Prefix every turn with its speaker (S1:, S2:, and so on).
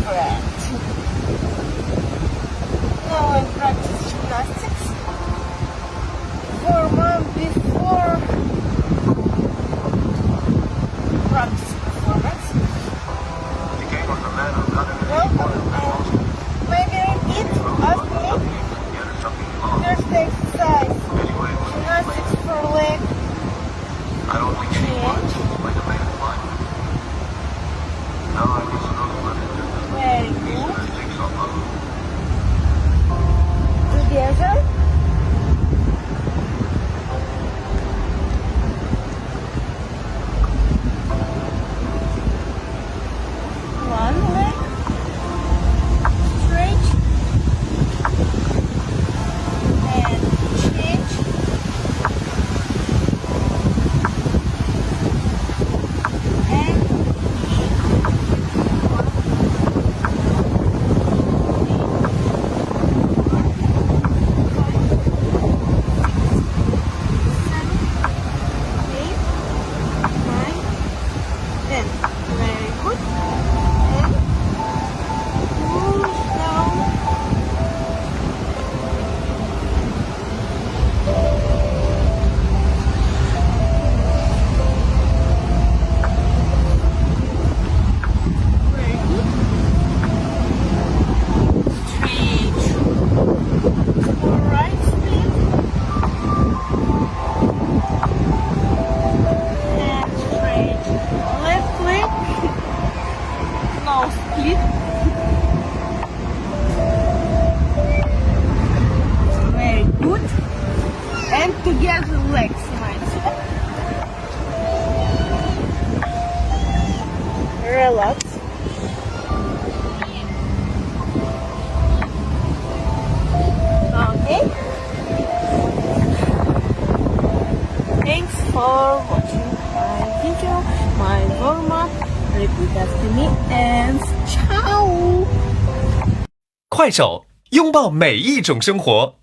S1: different. Now I practice gymnastics. 4 months before practice performance. Well, maybe repeat after me. First exercise, gymnastics for leg change. Very good. Together. One leg stretch and change. Split. Very good. And together legs, mindset. Relax. Okay. Thanks for watching my video, my warm-up. Repeat after me and ciao.
S2: 快手，拥抱每一种生活。